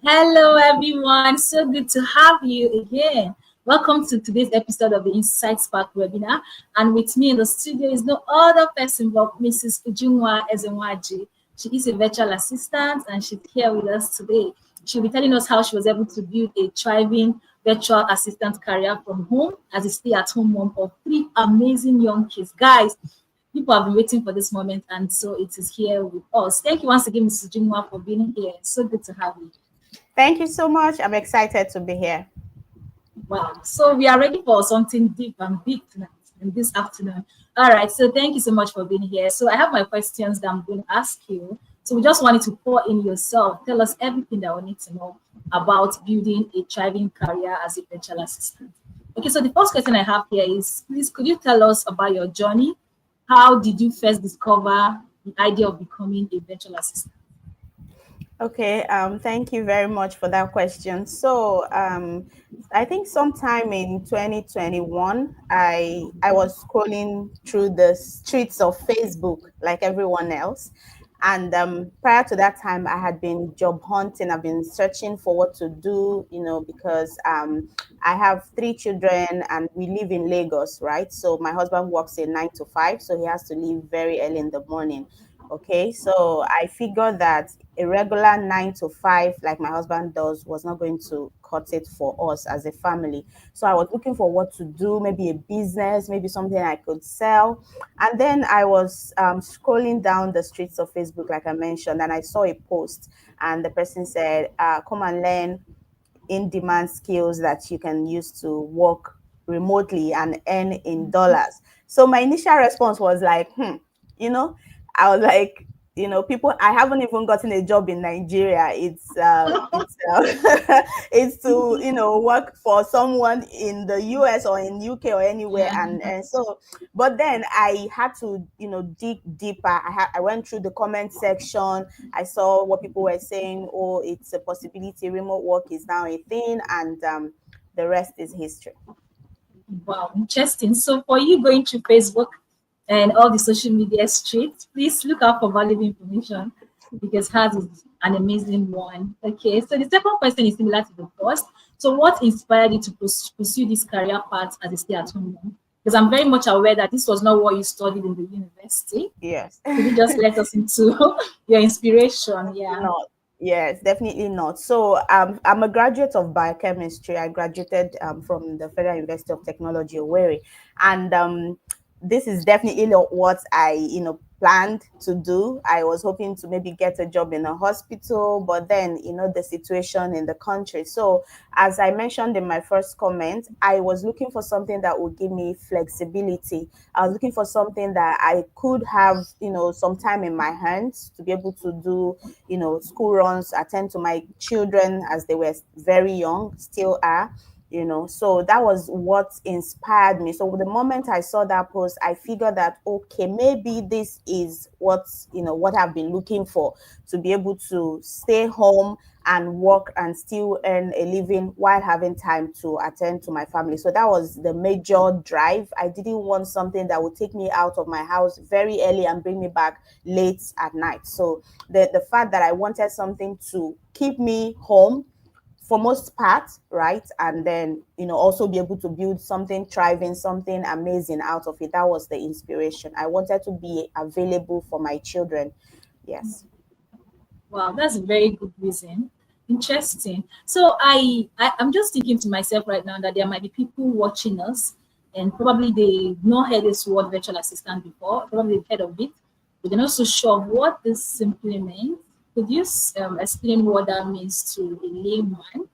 Hello, everyone. So good to have you again. Welcome to today's episode of the InsightSpark Webinar. And with me in the studio is no other person but Mrs. Ujunwa Ezenwaji. She is a virtual assistant and she's here with us today. She'll be telling us how she was able to build a thriving virtual assistant career from home as a stay-at-home mom of three amazing young kids. Guys, people have been waiting for this moment, and so it is here with us. Thank you once again, Mrs. Ujunwa, for being here. It's so good to have you. Thank you so much. I'm excited to be here. Wow. So we are ready for something deep and big tonight and this afternoon. All right. So thank you so much for being here. So I have my questions that I'm going to ask you. So we just wanted to pour in yourself. Tell us everything that we need to know about building a thriving career as a virtual assistant. Okay. So the first question I have here is, please, could you tell us about your journey? How did you first discover the idea of becoming a virtual assistant? Okay, thank you very much for that question. So, I think sometime in 2021, I was scrolling through the streets of Facebook like everyone else. And prior to that time, I had been job hunting. I've been searching for what to do, because I have three children and we live in Lagos, right? So my husband works a 9 to 5, so he has to leave very early in the morning. Okay, so I figured that a regular 9 to 5, like my husband does, was not going to cut it for us as a family. So I was looking for what to do, maybe a business, maybe something I could sell. And then I was scrolling down the streets of Facebook, like I mentioned, and I saw a post, and the person said, come and learn in demand skills that you can use to work remotely and earn in dollars. So my initial response was like, you know, I was like, people, I haven't even gotten a job in Nigeria. It's to, work for someone in the US or in UK or anywhere. Yeah. And so, but then I had to, dig deeper. I went through the comment section. I saw what people were saying. Oh, it's a possibility. Remote work is now a thing. And the rest is history. Wow, interesting. So for you going through Facebook and all the social media streets, please look out for valuable information because hers is an amazing one. Okay, so the second question is similar to the first. So what inspired you to pursue this career path as a stay-at-home mom? Because I'm very much aware that this was not what you studied in the university. Yes. Could you just let us into your inspiration? Yeah. Not. Yes, definitely not. So I'm a graduate of biochemistry. I graduated from the Federal University of Technology, Owerri, and this is definitely not what I planned to do. I was hoping to maybe get a job in a hospital, but then the situation in the country. So as I mentioned in my first comment, I was looking for something that would give me flexibility. I was looking for something that I could have some time in my hands to be able to do school runs, attend to my children as they were very young, still are. So that was what inspired me. So the moment I saw that post, I figured that, okay, maybe this is what I've been looking for, to be able to stay home and work and still earn a living while having time to attend to my family. So that was the major drive. I didn't want something that would take me out of my house very early and bring me back late at night. So the fact that I wanted something to keep me home for most part, right? And then, also be able to build something thriving, something amazing out of it. That was the inspiration. I wanted to be available for my children. Yes. Wow, that's a very good reason. Interesting. So I'm just thinking to myself right now that there might be people watching us and probably they've not heard this word virtual assistant before. Probably they've heard of it, but they're not so sure of what this simply means. Could you explain what that means to a layman?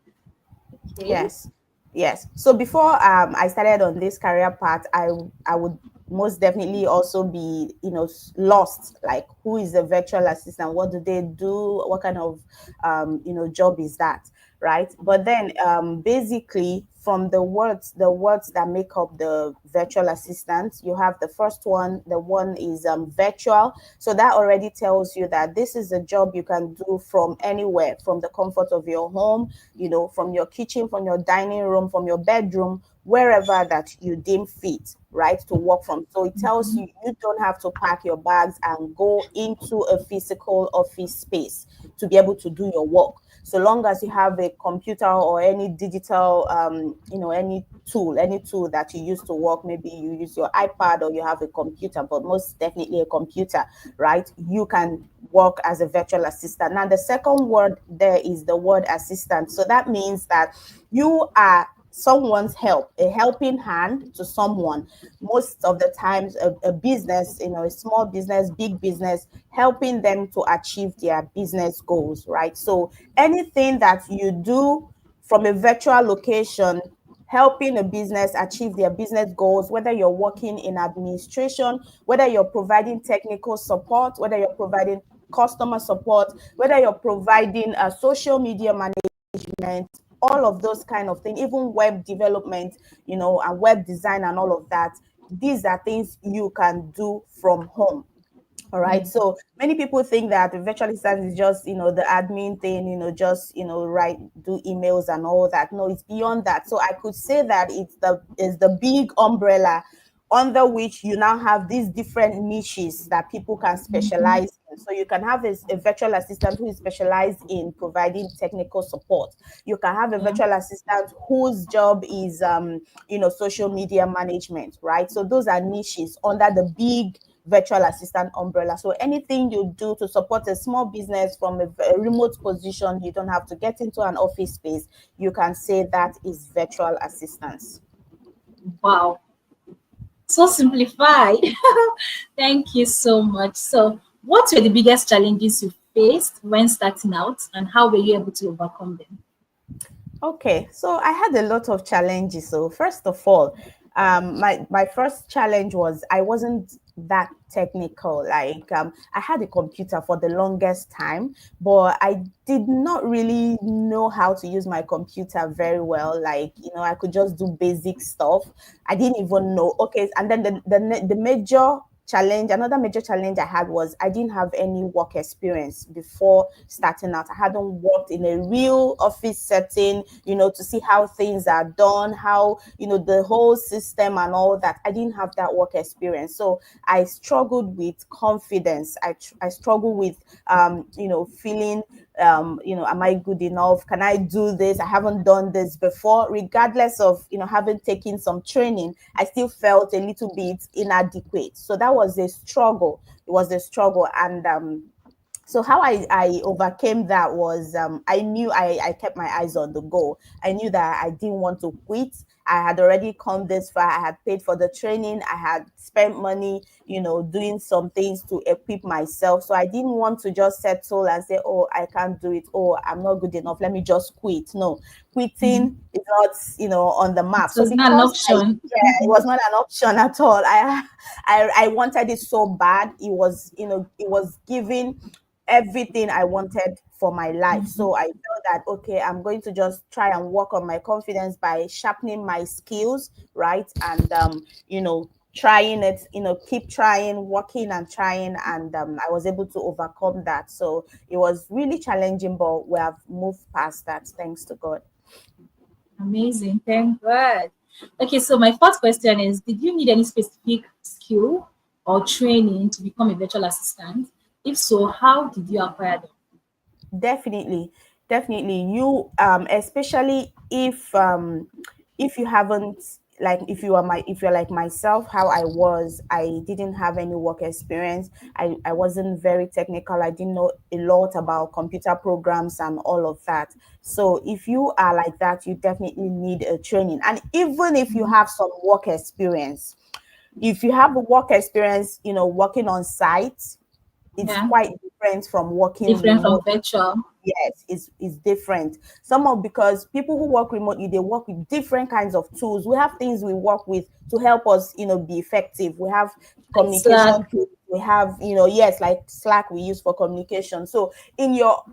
Okay. Yes. Yes. So before I started on this career path, I would most definitely also be lost. Like, who is a virtual assistant? What do they do? What kind of job is that? Right. But then basically, from the words that make up the virtual assistant, you have the first one. The one is virtual. So that already tells you that this is a job you can do from anywhere, from the comfort of your home, from your kitchen, from your dining room, from your bedroom, wherever that you deem fit, right, to work from. So it tells you you don't have to pack your bags and go into a physical office space to be able to do your work. So long as you have a computer or any digital, any tool that you use to work, maybe you use your iPad or you have a computer, but most definitely a computer, right? You can work as a virtual assistant. Now, the second word there is the word assistant. So that means that you are someone's help, a helping hand to someone. Most of the times, a business, a small business, big business, helping them to achieve their business goals, right? So anything that you do from a virtual location, helping a business achieve their business goals, whether you're working in administration, whether you're providing technical support, whether you're providing customer support, whether you're providing social media management, all of those kind of things, even web development, and web design and all of that. These are things you can do from home. All right. So many people think that the virtual assistant is just, the admin thing, just, write, do emails and all that. No, it's beyond that. So I could say that it's the big umbrella under which you now have these different niches that people can specialize in. So you can have a virtual assistant who is specialized in providing technical support. You can have a virtual assistant whose job is, social media management, right? So those are niches under the big virtual assistant umbrella. So anything you do to support a small business from a remote position, you don't have to get into an office space. You can say that is virtual assistance. Wow. So simplified. Thank you so much. So what were the biggest challenges you faced when starting out, and how were you able to overcome them? Okay, so I had a lot of challenges. So first of all, my first challenge was I wasn't that technical. Like I had a computer for the longest time, but I did not really know how to use my computer very well. Like, I could just do basic stuff. I didn't even know. Okay, and then another major challenge I had was I didn't have any work experience before starting out. I hadn't worked in a real office setting, to see how things are done, how, the whole system and all that. I didn't have that work experience. So I struggled with confidence. I struggled with, feeling, am I good enough? Can I do this? I haven't done this before. Regardless of, having taken some training, I still felt a little bit inadequate. So that was a struggle. It was a struggle. And so how I overcame that was I knew I kept my eyes on the goal. I knew that I didn't want to quit. I had already come this far. I had paid for the training. I had spent money, doing some things to equip myself. So I didn't want to just settle and say, oh, I can't do it. Oh, I'm not good enough. Let me just quit. No, quitting is not, on the map. It So was not an because option. it was not an option at all. I wanted it so bad. It was giving everything I wanted for my life. So I felt that, okay, I'm going to just try and work on my confidence by sharpening my skills, right? And, trying it, keep trying, working and trying. And I was able to overcome that. So it was really challenging, but we have moved past that, thanks to God. Amazing. Thank God. Okay, so my first question is, did you need any specific skill or training to become a virtual assistant? If so, how did you acquire them? Definitely you especially if you haven't, like, if you're like myself, how I didn't have any work experience. I wasn't very technical. I didn't know a lot about computer programs and all of that. So if you are like that, you definitely need a training. And even if you have some work experience, if you have a work experience, working on site, it's Yeah, quite different from working different from remote. virtual. Yes, it's different. Because people who work remotely, they work with different kinds of tools. We have things we work with to help us, be effective. We have Like Slack. communication tools. We have, yes, like Slack we use for communication. So in your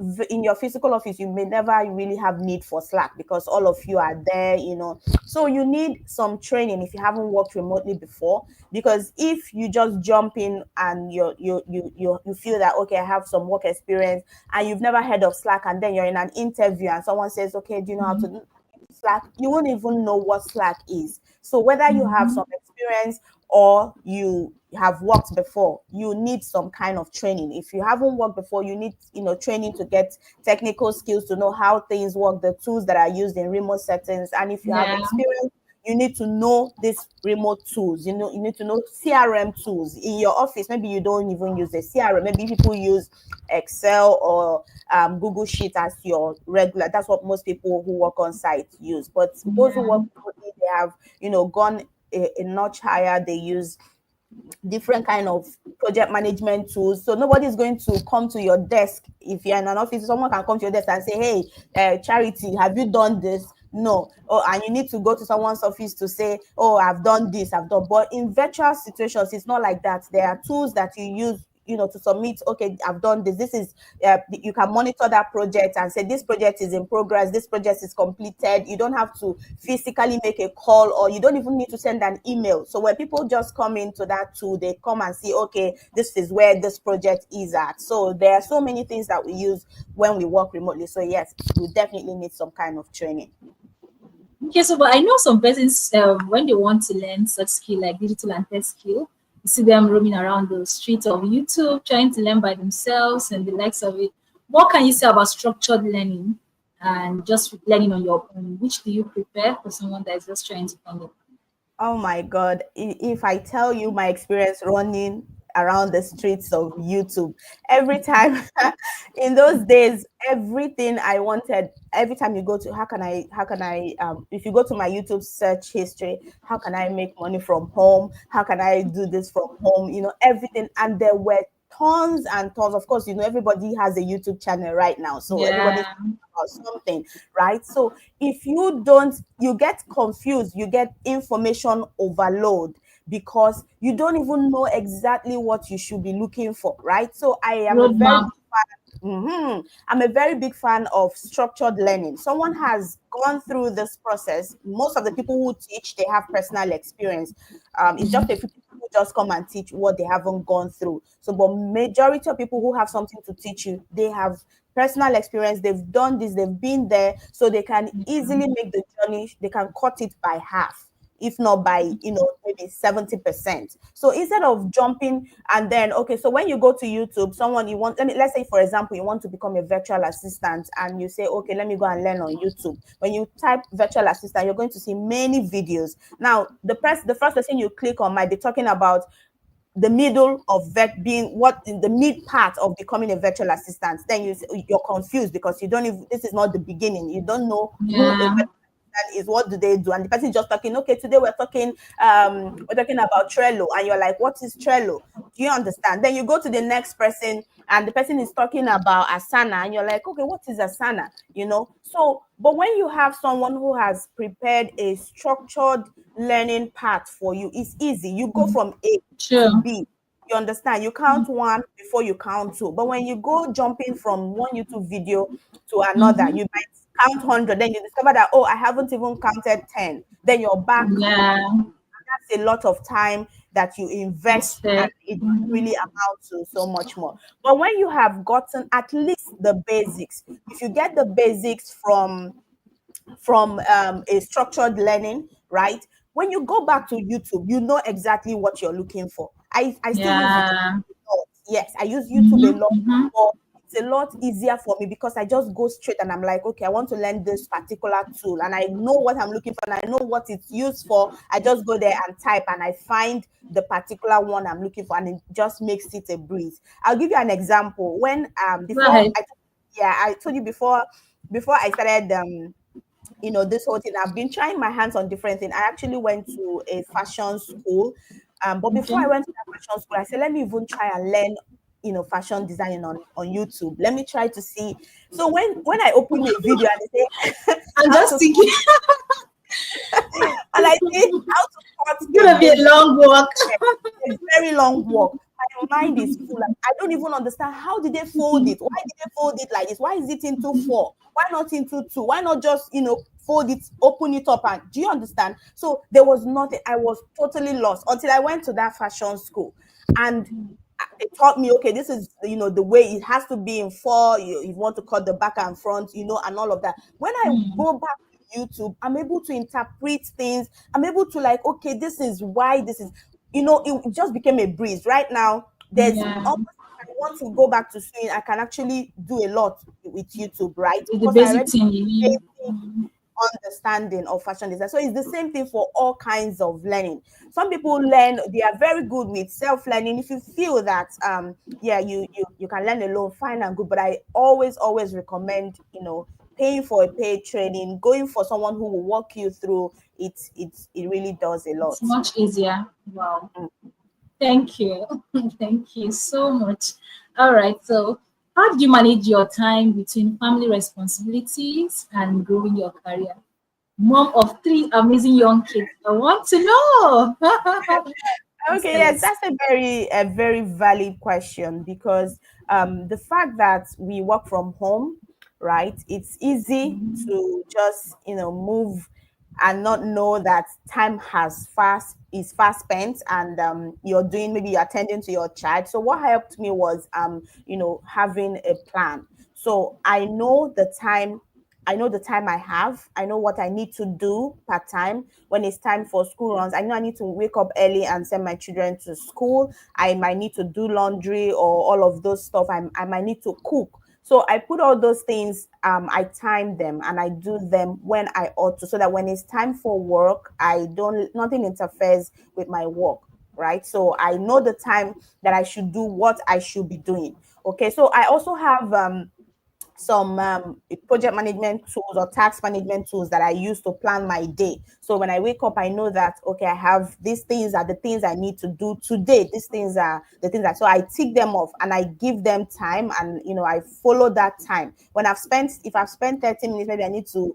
physical office, you may never really have need for Slack because all of you are there, So you need some training if you haven't worked remotely before. Because if you just jump in and you feel that, okay, I have some work experience, and you've never heard of Slack, and then you're in an interview and someone says, okay, do you know how to do? Slack, you won't even know what Slack is. So whether you have some experience or you have worked before, you need some kind of training. If you haven't worked before, you need, training to get technical skills, to know how things work, the tools that are used in remote settings. And if you have experience, you need to know these remote tools. You need to know CRM tools in your office. Maybe you don't even use the CRM. Maybe people use Excel or Google Sheet as your regular. That's what most people who work on site use. But those who work remotely, they have, gone a notch higher. They use different kind of project management tools. So nobody's going to come to your desk. If you're in an office, someone can come to your desk and say, hey, Charity, have you done this? No. And you need to go to someone's office to say, oh, I've done this, I've done. But in virtual situations, it's not like that. There are tools that you use, to submit, okay, I've done this. This is, you can monitor that project and say, this project is in progress, this project is completed. You don't have to physically make a call, or you don't even need to send an email. So when people just come into that tool, they come and see, okay, this is where this project is at. So there are so many things that we use when we work remotely. So yes, we definitely need some kind of training. Okay, so but I know some persons when they want to learn such skill like digital and tech skill, you see them roaming around the streets of YouTube trying to learn by themselves and the likes of it. What can you say about structured learning and just learning on your own? Which do you prepare for someone that is just trying to find it? Oh my God. If I tell you my experience running around the streets of YouTube, every time in those days, everything I wanted, every time you go to, if you go to my YouTube search history, how can I make money from home? How can I do this from home? Everything. And there were tons and tons. Of course, everybody has a YouTube channel right now. So everybody's talking about something, right? So if you don't, you get confused, you get information overload because you don't even know exactly what you should be looking for, right? So I'm a very big fan of structured learning. Someone has gone through this process. Most of the people who teach, they have personal experience. It's just a few people who just come and teach what they haven't gone through. So, but majority of people who have something to teach you, they have personal experience. They've done this, they've been there, so they can easily make the journey. They can cut it by half, if not by maybe 70%. So instead of jumping and then, okay, so when you go to YouTube, let's say for example you want to become a virtual assistant and you say, okay, let me go and learn on YouTube. When you type virtual assistant, you're going to see many videos. Now the first person you click on might be talking about the middle of being what in the mid part of becoming a virtual assistant. Then you're confused because you don't even, this is not the beginning. You don't know who a virtual assistant is, what do they do, and the person is just talking, okay, today we're talking about Trello, and you're like, what is Trello? Do you understand? Then you go to the next person and the person is talking about Asana, and you're like, okay, what is Asana? So but when you have someone who has prepared a structured learning path for you, it's easy. You go from A to B. You understand? You count one before you count two. But when you go jumping from one YouTube video to another, you might count 100. Then you discover that, oh, I haven't even counted 10. Then you're back. That's a lot of time that you invest, and it really amounts to so much more. But when you have gotten at least the basics, if you get the basics from a structured learning, right? When you go back to YouTube, you know exactly what you're looking for. I still use YouTube a lot. Yes, I use YouTube a lot. But it's a lot easier for me because I just go straight and I'm like, okay, I want to learn this particular tool and I know what I'm looking for and I know what it's used for. I just go there and type and I find the particular one I'm looking for, and it just makes it a breeze. I'll give you an example. When I told you before I started this whole thing, I've been trying my hands on different things. I actually went to a fashion school. But before I went to that fashion school, I said, let me even try and learn, fashion designing on YouTube. Let me try to see. So when I open a video and they say, I'm just thinking, and I say how to cut, it's gonna be a long walk. a very long walk. My mind is full. I don't even understand, how did they fold it? Why did they fold it like this? Why is it into 4? Why not into 2? Why not just fold it, open it up? And do you understand? So there was nothing. I was totally lost until I went to that fashion school, and they taught me, okay, this is the way it has to be in 4. You want to cut the back and front, and all of that. When I go back YouTube, I'm able to interpret things. I'm able to like, okay, this is why this is, it just became a breeze. Right now, there's Yeah. almost, if I want to go back to sewing, I can actually do a lot with YouTube, right? With the Because I basic already thing you need. understanding of fashion design. So it's the same thing for all kinds of learning. Some people learn, they are very good with self-learning. If you feel that yeah, you can learn alone, fine and good. But I always recommend, paying for a paid training, going for someone who will walk you through it. It really does a It's lot. much easier. Wow. Mm. Thank you. Thank you so much. All right. So, how do you manage your time between family responsibilities and growing your career? Mom of three amazing young kids. I want to know. Please Okay, tell yes, us. that's a very valid question because the fact that we work from home, right? It's easy to just move and not know that time has fast spent, and you're attending to your child. So what helped me was having a plan. So I know the time I have. I know what I need to do part time when it's time for school runs. I know I need to wake up early and send my children to school. I might need to do laundry or all of those stuff. I might need to cook. So I put all those things, I time them and I do them when I ought to, so that when it's time for work, nothing interferes with my work. Right. So I know the time that I should do what I should be doing. Okay. So I also have some project management tools or task management tools that I use to plan my day. So when I wake up, I know that, okay, I have these things are the things I need to do today. These things are the things so I tick them off and I give them time, and I follow that time. If I've spent 30 minutes, maybe I need to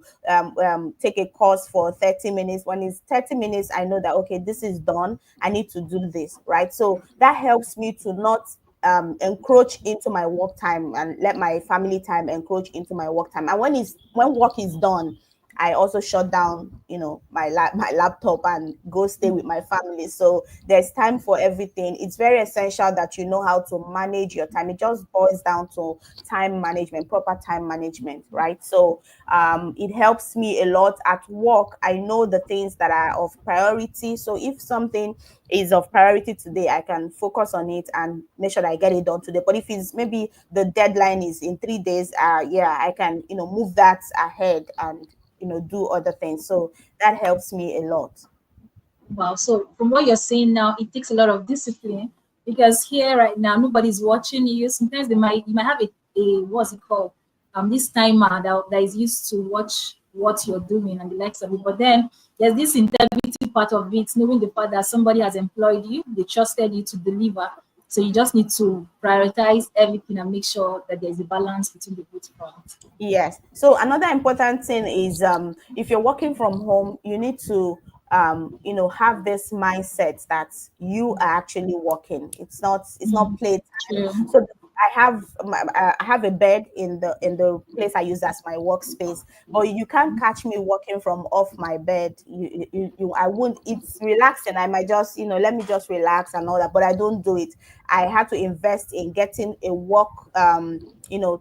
take a course for 30 minutes. When it's 30 minutes, I know that, okay, this is done. I need to do this, right? So that helps me to not encroach into my work time and let my family time encroach into my work time. And when work is done, I also shut down, my laptop and go stay with my family. So there's time for everything. It's very essential that you know how to manage your time. It just boils down to time management, proper time management, right? So it helps me a lot at work. I know the things that are of priority. So if something is of priority today, I can focus on it and make sure that I get it done today. But if it's maybe the deadline is in 3 days, yeah, I can move that ahead and do other things. So that helps me a lot. Wow. So from what you're saying now, it takes a lot of discipline because here right now nobody's watching you. Sometimes you might have a what's it called? This timer that is used to watch what you're doing and the likes of it. But then there's this integrity part of it, knowing the fact that somebody has employed you, they trusted you to deliver. So you just need to prioritize everything and make sure that there's a balance between the both parts. Yes. So another important thing is if you're working from home, you need to have this mindset that you are actually working. It's not playtime. True. So I have a bed in the place I use as my workspace, but you can't catch me working from off my bed. I won't. It's relaxing. I might just let me just relax and all that, but I don't do it. I have to invest in getting a work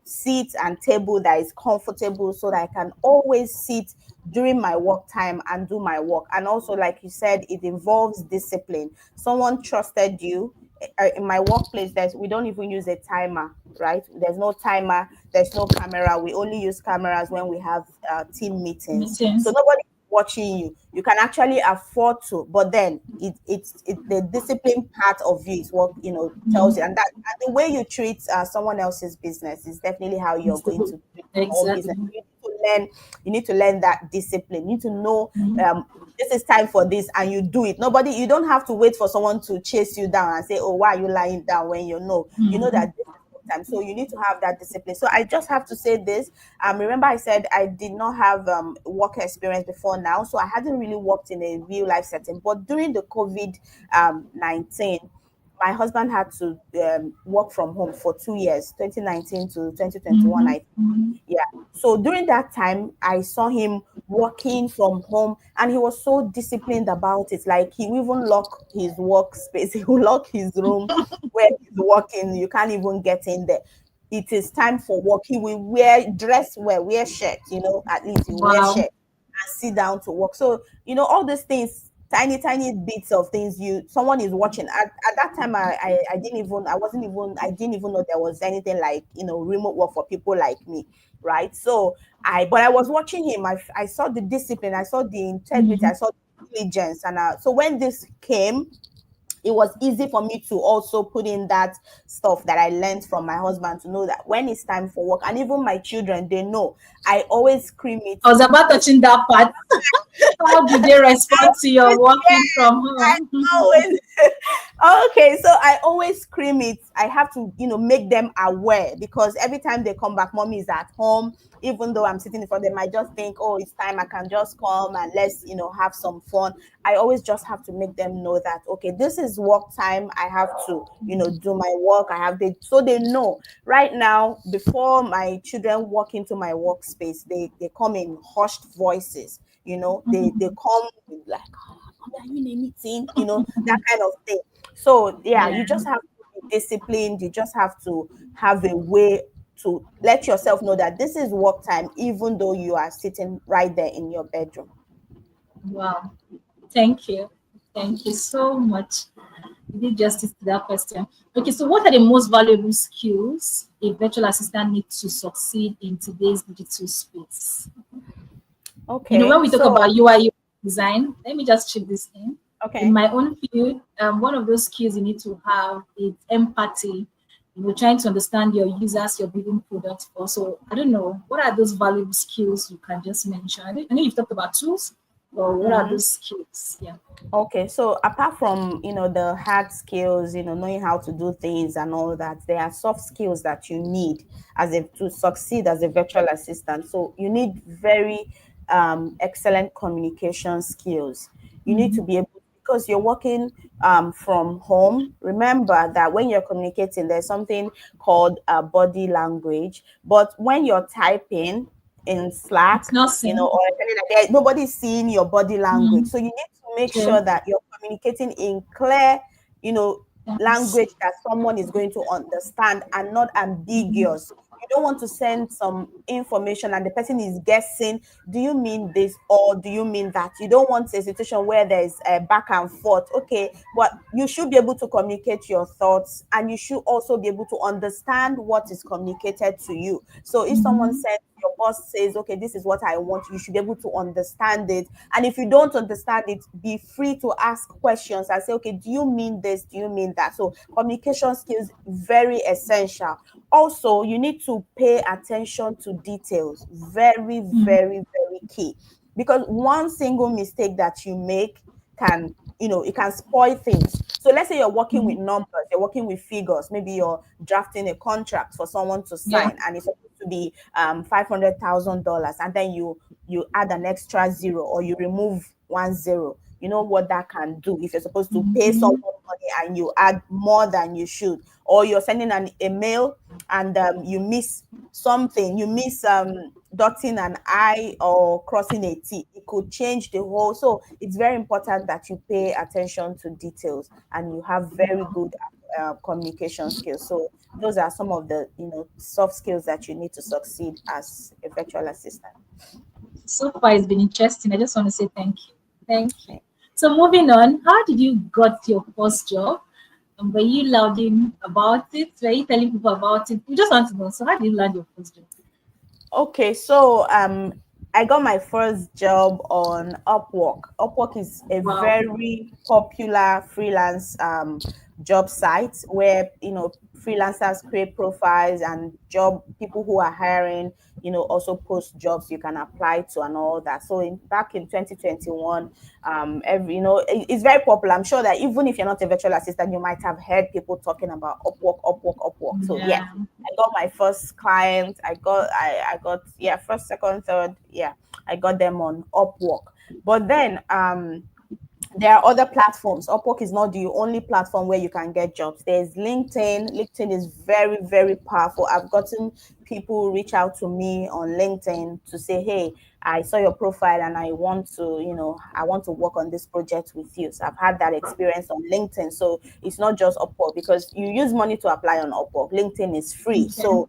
seat and table that is comfortable, so that I can always sit during my work time and do my work. And also, like you said, it involves discipline. Someone trusted you. In my workplace, we don't even use a timer, right? There's no timer, there's no camera. We only use cameras when we have team meetings. So Meetings. nobody watching you. You can actually afford to, but then it's the discipline part of you is what tells you, and the way you treat someone else's business is definitely how you're It's the going book. to treat your own Exactly. business. You need to learn that discipline. You need to know this is time for this, and you do it. You don't have to wait for someone to chase you down and say, oh, why are you lying down, when you know that this is your time. So you need to have that discipline. So I just have to say this. Remember I said I did not have work experience before now, so I hadn't really worked in a real life setting. But during the COVID-19, my husband had to work from home for 2 years, 2019 to 2021. Mm-hmm. I Mm-hmm. Yeah. So during that time, I saw him working from home, and he was so disciplined about it. Like, he will even lock his workspace, he will lock his room where he's working. You can't even get in there. It is time for work. He will dress well, wear shirt, at least he will wear Wow. shirt. and sit down to work. So, all these things, tiny, tiny bits of things, someone is watching. At that time, I didn't even, I didn't even know there was anything like, remote work for people like me, right? So but I was watching him. I saw the discipline, I saw the integrity, I saw the diligence. And so when this came, it was easy for me to also put in that stuff that I learned from my husband, to know that when it's time for work, and even my children, they know I always scream it. I was about touching that part. How do they respond to your working from I home? always okay, so I always scream it. I have to, make them aware, because every time they come back, mommy is at home. Even though I'm sitting in front of them, I just think, oh, it's time, I can just come and let's, have some fun. I always just have to make them know that, okay, this is work time. I have to, do my work. So they know. Right now, before my children walk into my workspace, they come in hushed voices. They come like, are you in a meeting? That kind of thing. So yeah, you just have to be disciplined. You just have to have a way to let yourself know that this is work time, even though you are sitting right there in your bedroom. Wow. Thank you. Thank you so much. You did justice to that question. Okay, so what are the most valuable skills a virtual assistant needs to succeed in today's digital space? Okay, when we talk about UI design, let me just chip this in. Okay. In my own field, one of those skills you need to have is empathy. Trying to understand your users, you're building products for. So I don't know, what are those valuable skills you can just mention? I know you've talked about tools, but what are those skills? Yeah. Okay, so apart from the hard skills, knowing how to do things and all that, there are soft skills that you need to succeed as a virtual assistant. So you need very excellent communication skills. You need to be able, because you're working from home. Remember that when you're communicating, there's something called body language. But when you're typing in Slack, It's not seen. or anything like that, nobody's seeing your body language. So you need to make sure that you're communicating in clear, language that someone is going to understand, and not ambiguous. You don't want to send some information and the person is guessing, do you mean this or do you mean that? You don't want a situation where there's a back and forth. Okay, but you should be able to communicate your thoughts, and you should also be able to understand what is communicated to you. So if someone said, your boss says, okay, this is what I want, you should be able to understand it. And if you don't understand it, be free to ask questions and say, okay, do you mean this? Do you mean that? So communication skills, very essential. Also, you need to pay attention to details. Very, very, very key. Because one single mistake that you make can, it can spoil things. So let's say you're working with numbers, you're working with figures. Maybe you're drafting a contract for someone to sign, and it's supposed to be $500,000, and then you add an extra zero, or you remove 10. You know what that can do if you're supposed to pay someone money and you add more than you should, or you're sending an email and you miss something, you miss dotting an I or crossing a T. It could change the whole. So it's very important that you pay attention to details and you have very good communication skills. So those are some of the soft skills that you need to succeed as a virtual assistant. So far, it's been interesting. I just want to say thank you. Thank you. So moving on, how did you got your first job? Were you learning about it? Were you telling people about it? We just want to know. So how did you land your first job? Okay, so I got my first job on Upwork. Upwork is a very popular freelance job site where freelancers create profiles, and people who are hiring also post jobs you can apply to and all that. So back in 2021, it's very popular. I'm sure that even if you're not a virtual assistant, you might have heard people talking about Upwork. So yeah, I got my first client. I got first, second, third. Yeah, I got them on Upwork. But then there are other platforms. Upwork is not the only platform where you can get jobs. There's LinkedIn. LinkedIn is very, very powerful. I've gotten people reach out to me on LinkedIn to say, hey, I saw your profile and I want to work on this project with you. So I've had that experience on LinkedIn. So it's not just Upwork, because you use money to apply on Upwork. LinkedIn is free. So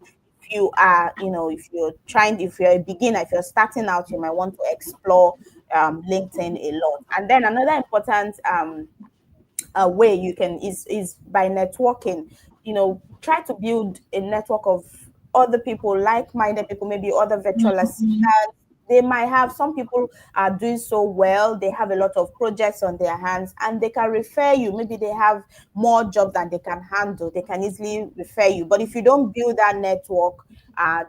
you are, if you're a beginner, if you're starting out, you might want to explore LinkedIn a lot. And then another important way you can is by networking. Try to build a network of other people, like-minded people, maybe other virtual assistants. They might have, some people are doing so well, they have a lot of projects on their hands, and they can refer you. Maybe they have more jobs than they can handle, they can easily refer you. But if you don't build that network,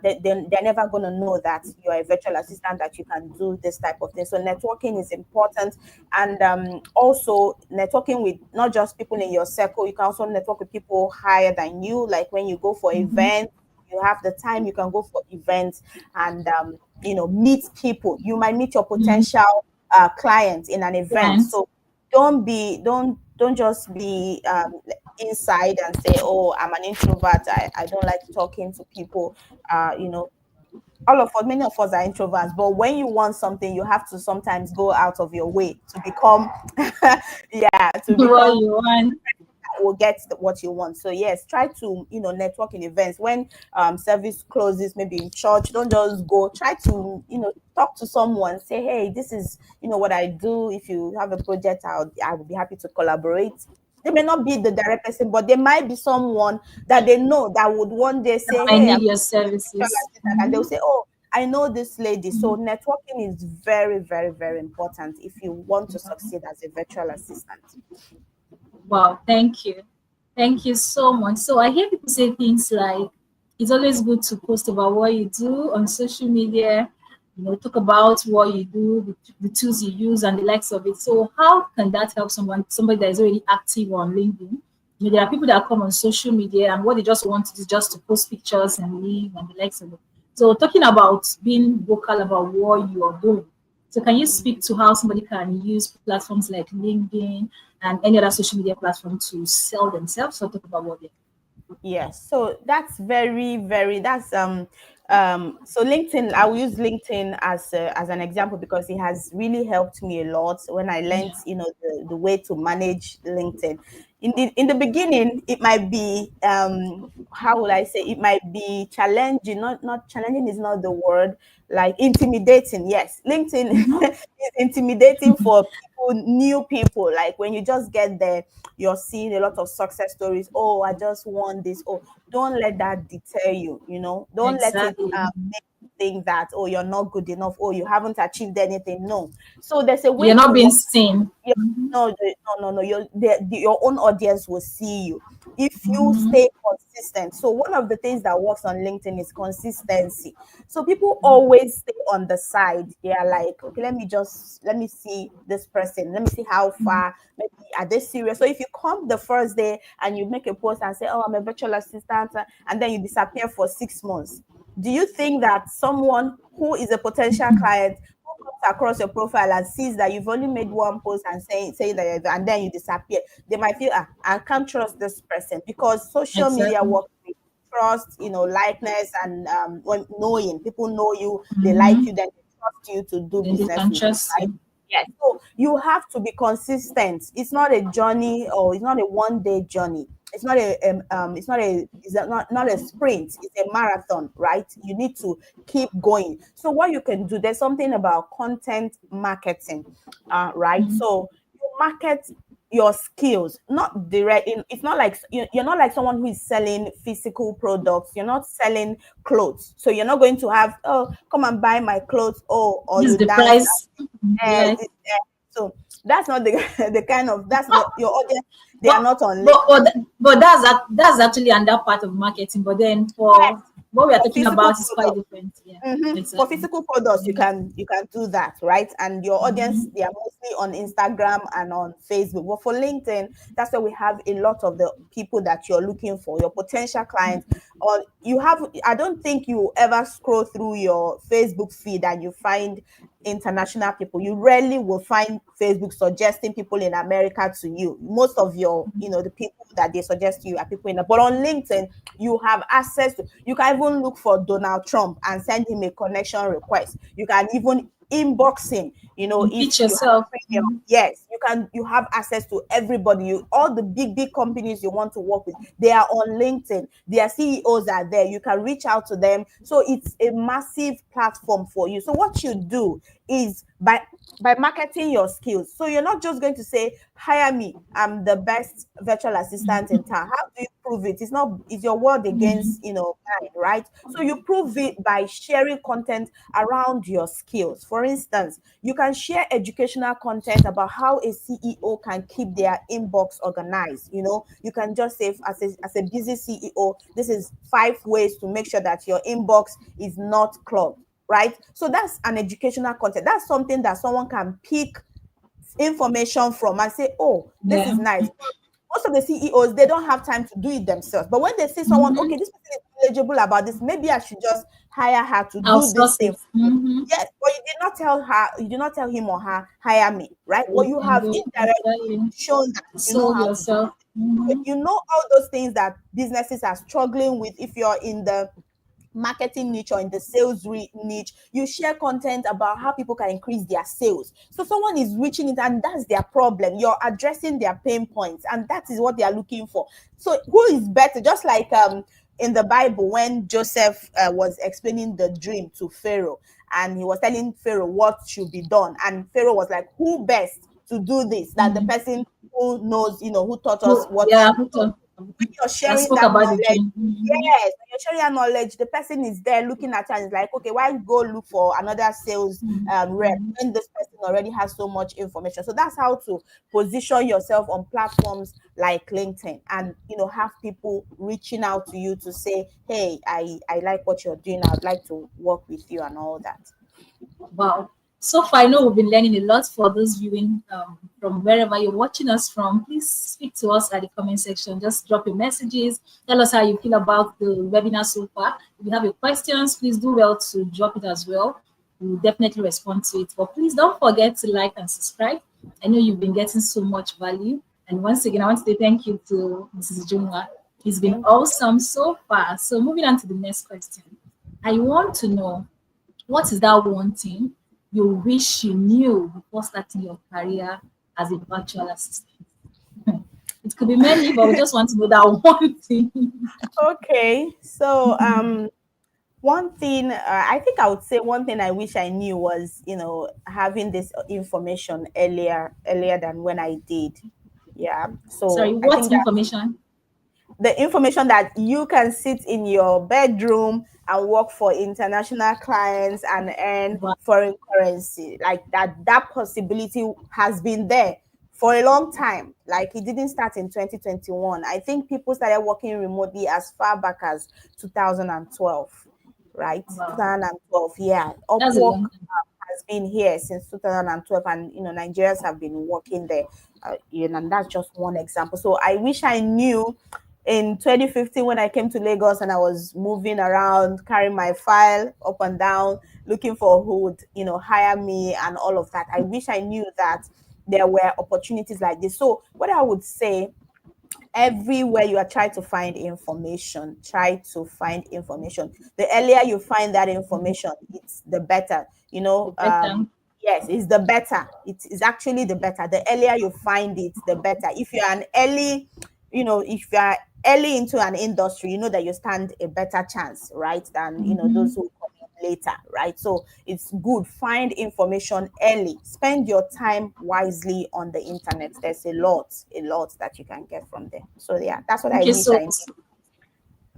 they're never going to know that you're a virtual assistant, that you can do this type of thing. So networking is important. And also networking with not just people in your circle, you can also network with people higher than you. Like when you go for events, you have the time, you can go for events and meet people. You might meet your potential clients in an event. So don't just be inside and say, oh, I'm an introvert, I don't like talking to people. Many of us are introverts, but when you want something, you have to sometimes go out of your way to become to What become you want. will get what you want. So yes, try to network in events. When service closes, maybe in church, don't just go. Try to talk to someone. Say, hey, this is what I do. If you have a project, I would be happy to collaborate. They may not be the direct person, but there might be someone that they know that would one day say, I hey, I'm need your services. and they'll say, oh, I know this lady. So networking is very, very, very important if you want to succeed as a virtual assistant. Wow, thank you. Thank you so much. So I hear people say things like it's always good to post about what you do on social media, talk about what you do, the tools you use and the likes of it. So how can that help somebody that is already active on LinkedIn? There are people that come on social media and what they just want to do is just to post pictures and leave and the likes of it. So talking about being vocal about what you are doing. So can you speak to how somebody can use platforms like LinkedIn and any other social media platform to sell themselves or talk about what they Yes, so that's very, very, so LinkedIn, I will use LinkedIn as an example because it has really helped me a lot when I learned, yeah. the way to manage LinkedIn. In the beginning, it might be, how would I say, it might be challenging, not challenging is not the word, like intimidating. Yes, LinkedIn is intimidating for new people. Like when you just get there, you're seeing a lot of success stories. Oh, I just won this. Oh, don't let that deter you. Don't let it Exactly. make you think that, oh, you're not good enough. Oh, you haven't achieved anything. No. So there's a way You're to not being work. seen. Yeah, no. Your own audience will see you if you stay consistent. So one of the things that works on LinkedIn is consistency. So people always stay on the side. They are like, okay, let me see this person. Let me see how far. Maybe are they serious? So if you come the first day and you make a post and say, oh, I'm a virtual assistant, and then you disappear for 6 months, do you think that someone who is a potential client comes across your profile and sees that you've only made one post and saying that and then you disappear, they might feel, I can't trust this person, because social media Exactly. works with trust, likeness, and when knowing people know you, they like you, then they trust you to do Then they business can with you, trust right? you. Yes. So you have to be consistent. It's not a journey, or it's not a one-day journey. It's not a sprint. It's a marathon, right? You need to keep going. So what you can do, there's something about content marketing, right? So you market your skills, not direct. It's not like you're not like someone who is selling physical products. You're not selling clothes, so you're not going to have, oh, come and buy my clothes, oh, or This is you the dance. price. Yeah. So that's not the the kind of that's not your audience. They are But not on but that's actually another part of marketing. But then for what we are for talking physical about is quite products. different. Yeah. For Exactly. physical products, you can do that, right? And your audience, they are mostly on Instagram and on Facebook. But for LinkedIn, that's where we have a lot of the people that you're looking for, your potential clients. Or you have, I don't think you ever scroll through your Facebook feed and you find international people. You rarely will find Facebook suggesting people in America to you. Most of your, the people that they suggest to you are people in, but on LinkedIn, you have access to, you can even look for Donald Trump and send him a connection request. You can even inboxing. You know, Teach if you have yourself. premium, yes, you have access to everybody. All the big companies you want to work with, they are on LinkedIn. Their CEOs are there. You can reach out to them. So it's a massive platform for you. So what you do is by marketing your skills. So you're not just going to say, hire me, I'm the best virtual assistant in town. How do you prove it? It's your word against, mine, right? So you prove it by sharing content around your skills. For instance, you can share educational content about how a CEO can keep their inbox organized. You can just say, as a busy CEO, this is 5 ways to make sure that your inbox is not clogged, right? So that's an educational content. That's something that someone can pick information from and say, oh, this is Yeah. nice. Most of the CEOs, they don't have time to do it themselves. But when they see someone, okay, this person is knowledgeable about this, maybe I should just hire her to do this Outsource thing. it. Yes, but you did not tell her, you did not tell him or her, hire me, right? Well, You you can have do indirectly exactly. shown that you know Sold how to do yourself. it. You know all those things that businesses are struggling with. If you're in the marketing niche or in the sales niche, you share content about how people can increase their sales. So someone is reaching it and that's their problem. You're addressing their pain points and that is what they are looking for. So who is better? Just like in the Bible, when Joseph was explaining the dream to Pharaoh, and he was telling Pharaoh what should be done, and Pharaoh was like, who best to do this? That the person who knows, who taught us Who, what yeah, should be who done. told, When you're that sharing spoke that about the knowledge, dream. yes, when you're sharing that knowledge, the person is there looking at you and is like, okay, why go look for another sales rep when this person already has so much information? So that's how to position yourself on platforms like LinkedIn, and have people reaching out to you to say, hey, I like what you're doing, I'd like to work with you and all that. Wow. So far, I know we've been learning a lot. For those viewing from wherever you're watching us from, please speak to us at the comment section. Just drop your messages. Tell us how you feel about the webinar so far. If you have your questions, please do well to drop it as well. We'll definitely respond to it. But please don't forget to like and subscribe. I know you've been getting so much value. And once again, I want to say thank you to Mrs. Ujunwa. It's been Thank you. awesome so far. So moving on to the next question. I want to know, what is that one thing you wish you knew before starting your career as a virtual assistant? It could be many, but we just want to know that one thing. Okay, so one thing, I think I would say one thing I wish I knew was, having this information earlier than when I did. Yeah. Sorry, So I what think that information? the information that you can sit in your bedroom and work for international clients and earn Wow. foreign currency, like that possibility has been there for a long time. Like, it didn't start in 2021. I think people started working remotely as far back as 2012, right? Wow. 2012. Yeah, That's a Upwork long time. has been here since 2012, and Nigerians have been working there. And that's just one example. So I wish I knew in 2015 when I came to Lagos and I was moving around, carrying my file up and down, looking for who would, hire me and all of that. I wish I knew that there were opportunities like this. So what I would say, everywhere you are trying to find information, try to find information. The earlier you find that information, it's the better. The better. Yes, it's the better. It is actually the better. The earlier you find it, the better. If you're an early, if you're early into an industry, you know that you stand a better chance, right? Than those who come in later, right? So it's good. Find information early. Spend your time wisely on the internet. There's a lot that you can get from there. So yeah, that's what I Okay, wish so I knew.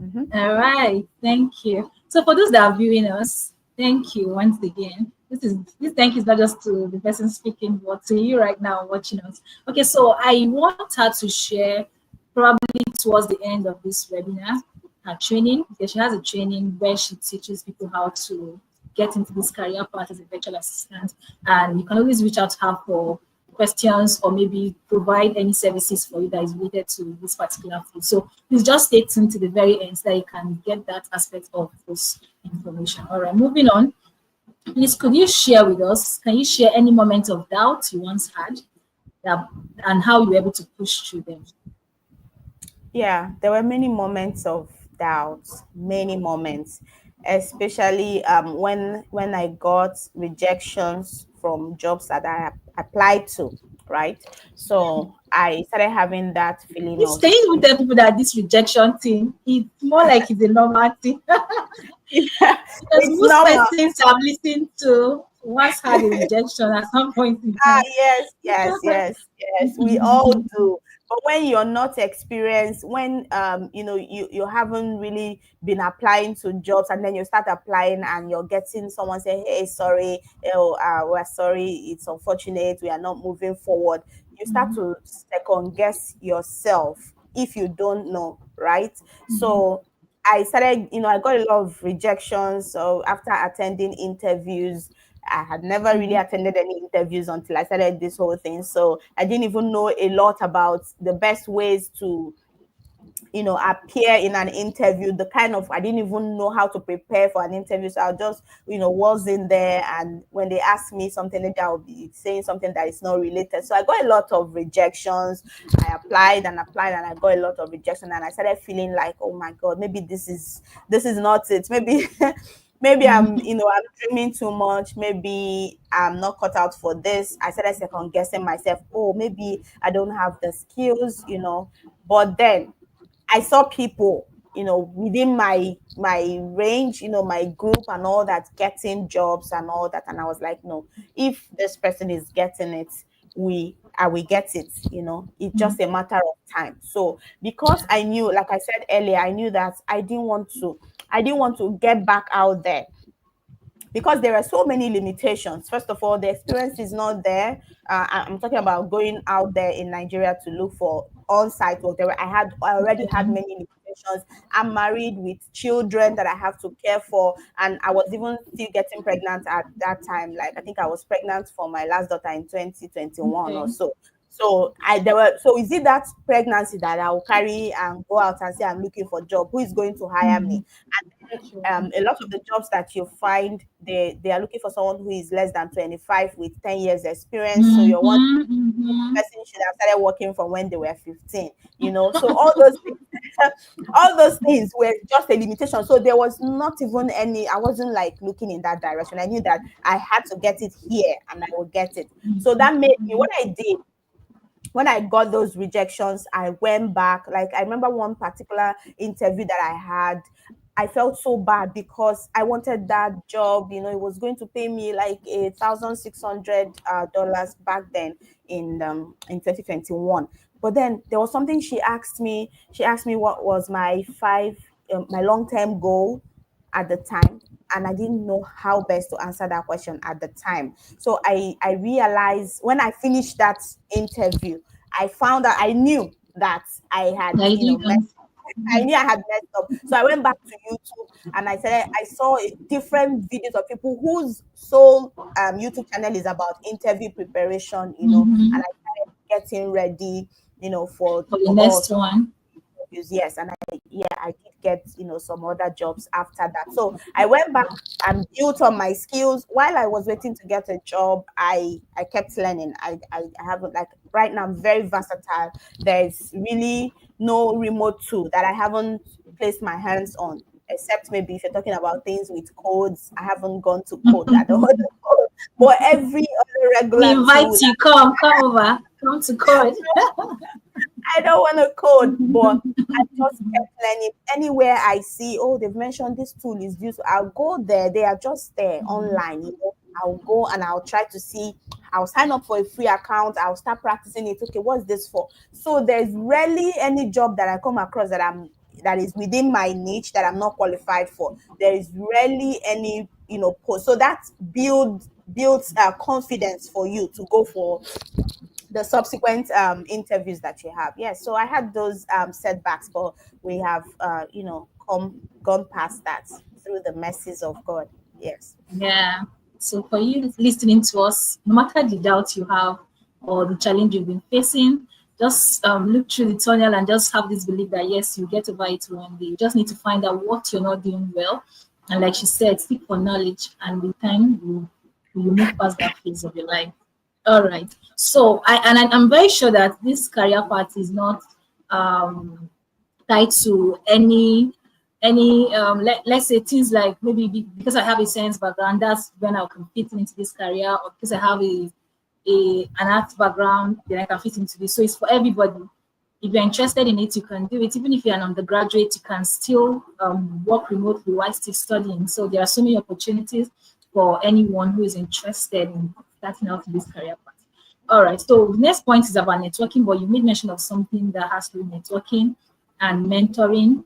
Mhm. all right, thank you. So for those that are viewing us, thank you once again. This thank you is not just to the person speaking, but to you right now watching us. Okay, so I want her to share probably towards the end of this webinar her training, because she has a training where she teaches people how to get into this career path as a virtual assistant. And you can always reach out to her for questions or maybe provide any services for you that is related to this particular field. So please just stay tuned to the very end so that you can get that aspect of this information. All right, moving on. Please, could you share with us, can you share any moment of doubt you once had that, and how you were able to push through them? Yeah, there were many moments of doubt, many moments. especially when I got rejections from jobs that I applied to, right? So I started having that feeling This of can you even tell people that this rejection thing is more like it's a normal thing? Because it's most normal. persons I've listened to once had a rejection at some point in Ah, time. yes, yes, yes, yes. We all do. But when you're not experienced, when you haven't really been applying to jobs, and then you start applying and you're getting someone say, "Hey, sorry, we're sorry, it's unfortunate, we are not moving forward." You start to second guess yourself if you don't know, right? So I started, I got a lot of rejections. So after attending interviews, I had never really attended any interviews until I started this whole thing. So I didn't even know a lot about the best ways to, appear in an interview. The kind of, I didn't even know how to prepare for an interview. So I just, was in there. And when they ask me something, maybe I'll be saying something that is not related. So I got a lot of rejections. I applied and applied and I got a lot of rejection. And I started feeling like, oh my God, maybe this is not it. Maybe maybe I'm dreaming too much. Maybe I'm not cut out for this. I started second guessing myself. Oh, maybe I don't have the skills. But then I saw people, within my range, my group and all that, getting jobs and all that. And I was like, no, if this person is getting it, I will get it. It's just a matter of time. So because I knew, like I said earlier, I knew that I didn't want to get back out there because there are so many limitations. First of all, the experience is not there. I'm talking about going out there in Nigeria to look for on-site work. I already had many limitations. I'm married with children that I have to care for, and I was even still getting pregnant at that time. Like I think I was pregnant for my last daughter in 2021 or Okay. so. So is it that pregnancy that I will carry and go out and say I'm looking for a job? Who is going to hire me? A lot of the jobs that you find, they are looking for someone who is less than 25 with 10 years experience. So you're one person should have started working from when they were 15. So all those things, all those things were just a limitation. So there was not even any, I wasn't like looking in that direction. I knew that I had to get it here and I would get it. So that made me, what I did when I got those rejections, I went back. Like I remember one particular interview that I had. I felt so bad because I wanted that job. It was going to pay me like $1,600 back then in 2021. But then there was something she asked me. She asked me what was my long term goal at the time, and I didn't know how best to answer that question at the time. So I realized when I finished that interview, I found that I knew that I had, I didn't. I knew I had messed up. So I went back to YouTube and I saw different videos of people whose sole YouTube channel is about interview preparation, and I started getting ready, for For the all next sorts one. of interviews. Yes, and I did get, some other jobs after that. So I went back and built on my skills while I was waiting to get a job. I kept learning. I haven't, like, right now I'm very versatile. There's really no remote tool that I haven't placed my hands on, except maybe if you're talking about things with codes. I haven't gone to code. I don't want to code. But every other We regular invite tool, you. Come over. Come to court. I don't want to code, but I just kept learning. Anywhere I see, oh, they've mentioned this tool is used, I'll go there. They are just there online. I'll go and I'll try to see. I'll sign up for a free account. I'll start practicing it. Okay, what's this for? So there's rarely any job that I come across that is within my niche that I'm not qualified for. There is rarely any post. So that builds confidence for you to go for the subsequent interviews that you have. Yes, so I had those setbacks, but we have gone past that through the mercies of God. Yes. Yeah. So for you listening to us, no matter the doubt you have or the challenge you've been facing, just look through the tunnel and just have this belief that yes, you get over it one day. You just need to find out what you're not doing well. And like she said, seek for knowledge, and with time you move past that phase of your life. All right. So I'm very sure that this career path is not um tied to any any let's say things like maybe because I have a science background, that's when I can fit into this career, or because I have an art background, then I can fit into this. So it's for everybody. If you're interested in it, you can do it. Even if you're an undergraduate, you can still work remotely while still studying. So there are so many opportunities for anyone who is interested in starting out in this career path. All right. So next point is about networking, but you made mention of something that has to do with networking and mentoring.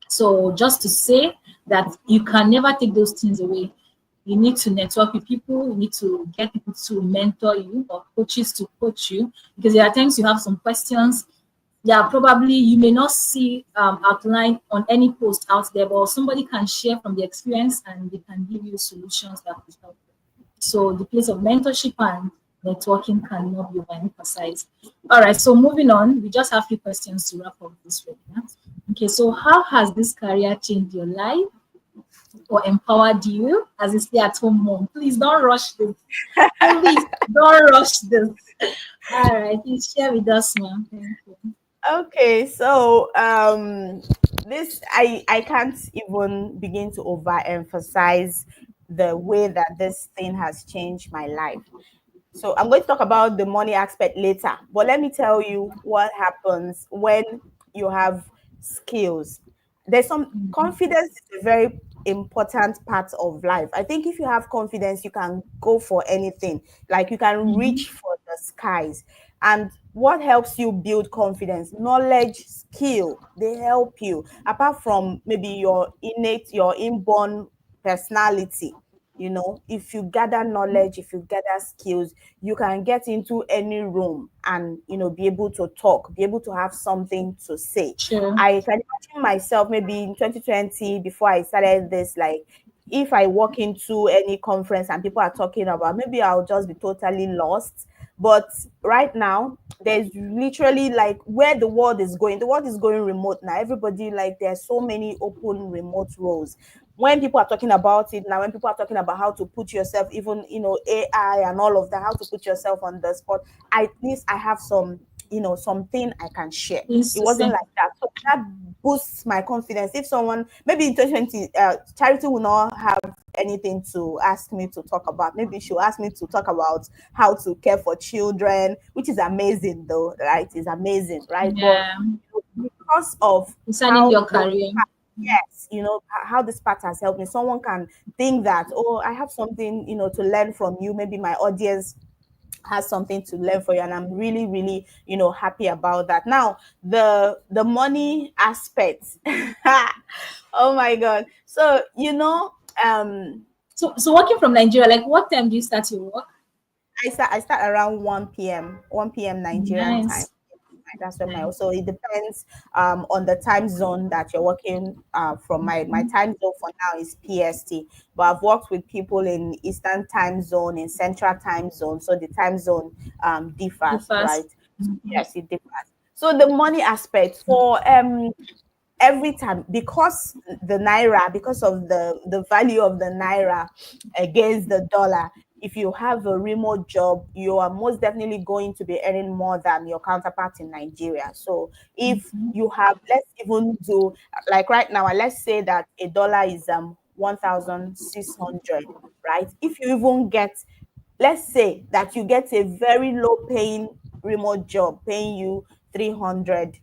So just to say that you can never take those things away. You need to network with people. You need to get people to mentor you or coaches to coach you, because there are times you have some questions. Yeah, probably you may not see outlined on any post out there, but somebody can share from the experience and they can give you solutions that will help. So the place of mentorship and networking cannot be overemphasized. All right, so moving on, we just have a few questions to wrap up this webinar. Okay, so how has this career changed your life or empowered you as a stay-at-home mom? Please don't rush this. Please don't rush this. All right, please share with us, ma'am. Thank you. Okay, so this I can't even begin to overemphasize the way that this thing has changed my life. So I'm going to talk about the money aspect later, but let me tell you what happens when you have skills. There's some confidence is a very important part of life. I think if you have confidence, you can go for anything. Like you can Mhm. reach for the skies. And what helps you build confidence? Knowledge, skill, they help you. Apart from maybe your innate, your inborn personality, if you gather knowledge, if you gather skills, you can get into any room and be able to talk, be able to have something to say. Sure. I can imagine myself maybe in 2020, before I started this, like if I walk into any conference and people are talking about, maybe I'll just be totally lost. But right now, there's literally like where the world is going remote now. Everybody, like, there's so many open remote roles. When people are talking about it now, when people are talking about how to put yourself, even AI and all of that, how to put yourself on the spot, at least I have something I can share. Things It to wasn't say. like that. So that boosts my confidence. If someone, maybe in 2020, Charity will not have anything to ask me to talk about. Maybe she'll ask me to talk about how to care for children, which is amazing though, right? It's amazing, right? But Yeah. because of Concerning how your career. yes, how this part has helped me. Someone can think that, oh, I have something, to learn from you. Maybe my audience has something to learn for you, and I'm really, really, happy about that. Now, the money aspect. Oh my God. So, So working from Nigeria, like what time do you start your work? I start around 1 p.m. Nigerian time. Nice. That's when my Nice. so it depends on the time zone that you're working from. My time zone for now is PST, but I've worked with people in Eastern time zone, in Central time zone, so the time zone The differs, first. right? Yes, it differs. So the money aspect for every time, because because of the value of the naira against the dollar, if you have a remote job, you are most definitely going to be earning more than your counterpart in Nigeria. So if you have, let's even do like right now, let's say that a dollar is 1,600, right? If you even get, let's say that you get a very low paying remote job paying you $300.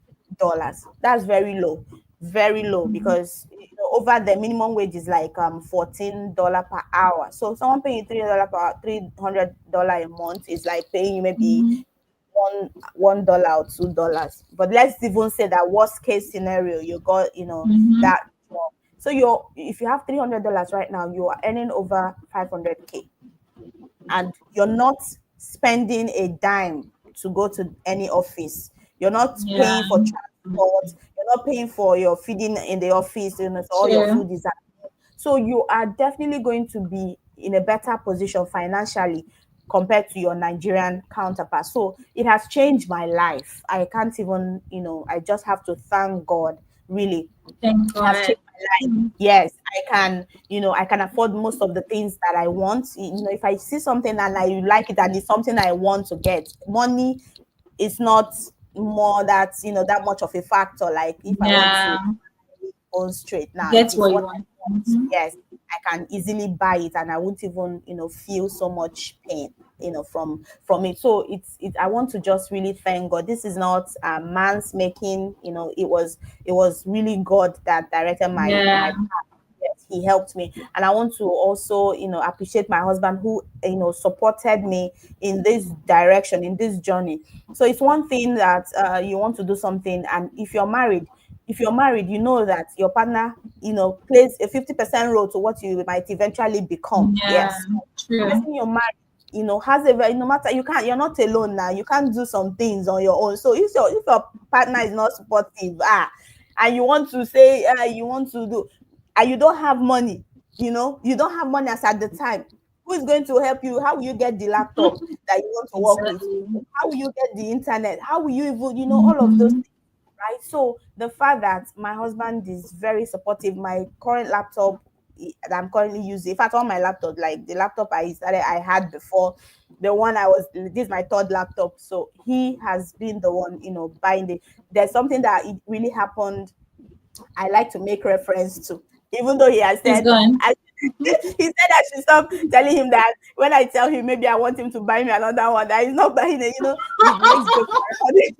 That's very low, because over the minimum wage is like $14 per hour. So someone paying you $300 a month is like paying you maybe Mm-hmm. $1 or $2. But let's even say that worst case scenario, you got Mm-hmm. that job. So if you have $300 right now, you are earning over 500K, and you're not spending a dime to go to any office. You're not Yeah. paying for transport. You're not paying for your feeding in the office. So all your Sure. food is at home. So you are definitely going to be in a better position financially compared to your Nigerian counterpart. So it has changed my life. I can't even, I just have to thank God, really. Thank It has God. changed my life. Yes, I can afford most of the things that I want. If I see something and I like it and it's something I want to get, money is not more that, that much of a factor. Like if I want to Yeah. own straight now. It Get is what you what I want. want. Mm-hmm. Yes, I can easily buy it, and I won't even, feel so much pain, from it. So I want to just really thank God. This is not man's making. It was really God that directed my Yeah. path. Yes, he helped me. And I want to also, appreciate my husband who, supported me in this direction, in this journey. So it's one thing that you want to do something, and if you're married, you know that your partner, plays a 50% role to what you might eventually become. Yeah. Yes. The True. person you're married, has a very, no matter, you're not alone now. You can't do some things on your own. So if your partner is not supportive, and you want to say, you want to do, and you don't have money, you don't have money as at the time. Who is going to help you? How will you get the laptop that you want to work with? Exactly. How will you get the internet? How will you even, all of those Mm-hmm. things, right? So the fact that my husband is very supportive, my current laptop that I'm currently using, in fact, on my laptop, like the laptop I had before, the one this is my third laptop. So he has been the one, buying it. There's something that it really happened I like to make reference to, even though he has It's said, gone. he said I should stop telling him that when I tell him maybe I want him to buy me another one, that he's not buying it, he makes jokes around it.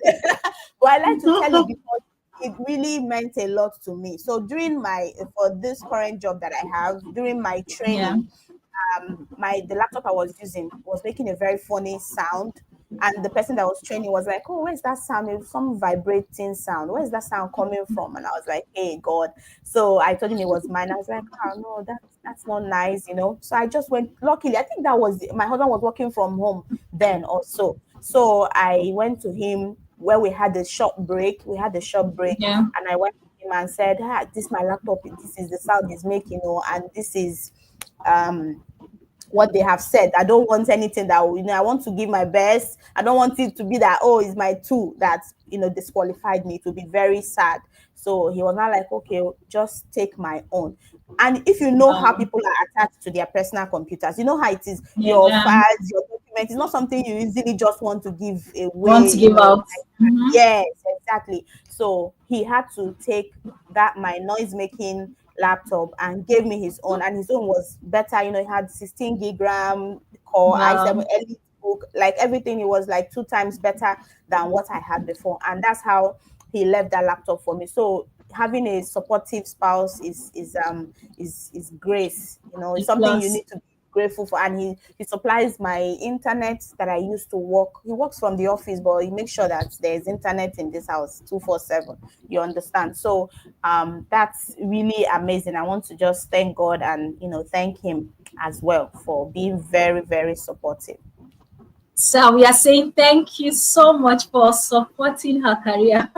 But I like to tell it because it really meant a lot to me. So for this current job that I have, during my Yeah. training, the laptop I was using was making a very funny sound. And the person that was training was like, "Oh, where's that sound? It's some vibrating sound. Where's that sound coming from?" And I was like, "Hey, God." So I told him it was mine. I was like, "Oh no, that's not nice." So I just went. Luckily, I think that was my husband was working from home then also. So I went to him where we had a short break. We had a short break, Yeah. and I went to him and said, "This is my laptop. This is the sound it's making, and this is um what they have said. I don't want anything that I want to give my best. I don't want it to be that, oh, it's my tool that disqualified me. It would be very sad." So he was not like, "Okay, just take my own." And if you know how Wow. people are attached to their personal computers, you know how it is. Your Yeah. files, your documents, it's not something you easily just want to give Want away, to give out. like that. Mm-hmm. Yes, exactly. So he had to take that my noise making laptop and gave me his own, and his own was better. He had 16 gig RAM, core i7 Wow. elite book, like everything. It was like 2 times better than what I had before, and that's how he left that laptop for me. So having a supportive spouse is grace. It's A something you plus. need to be grateful for. And he supplies my internet that I use to work. He works from the office, but he makes sure that there's internet in this house 247. You understand? So that's really amazing. I want to just thank God and thank him as well for being very, very supportive. So we are saying thank you so much for supporting her career.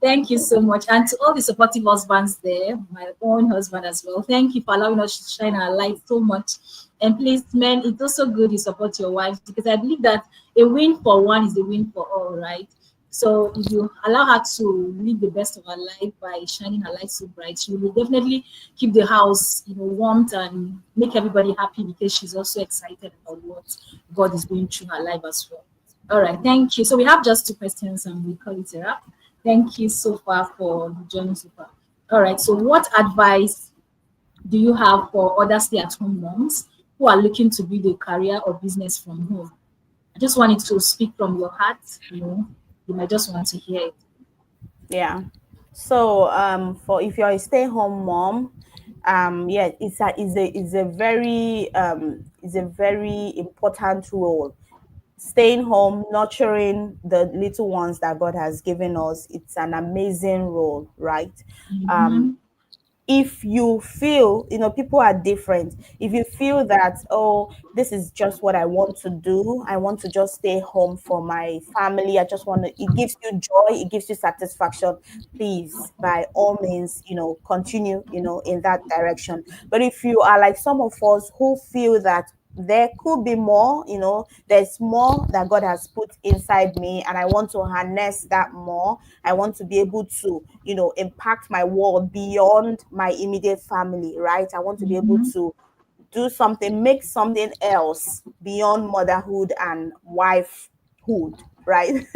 Thank you so much. And to all the supportive husbands there, my own husband as well. Thank you for allowing us to shine our light so much. And please, men, it's also good you support your wives, because I believe that a win for one is a win for all, right? So if you allow her to live the best of her life by shining her light so bright, she will definitely keep the house, warm and make everybody happy, because she's also excited about what God is going through her life as well. All right, thank you. So we have just two questions and we call it a wrap. Thank you so far for the journey so far. All right, so what advice do you have for other stay-at-home moms who are looking to build a career or business from home? I just wanted to speak from your heart. You might just want to hear it. Yeah. So for if you're a stay-home mom, yeah, it's a very important role. Staying home, nurturing the little ones that God has given us, it's an amazing role, right? Um, Mm-hmm. if you feel, people are different. If you feel that, oh, this is just what I want to do, I want to just stay home for my family, I just want to, it gives you joy, it gives you satisfaction, please, by all means, continue, in that direction. But if you are like some of us who feel that there could be more, there's more that God has put inside me, and I want to harness that more. I want to be able to, impact my world beyond my immediate family, right? I want to be able Mm-hmm. to do something, make something else beyond motherhood and wifehood. right?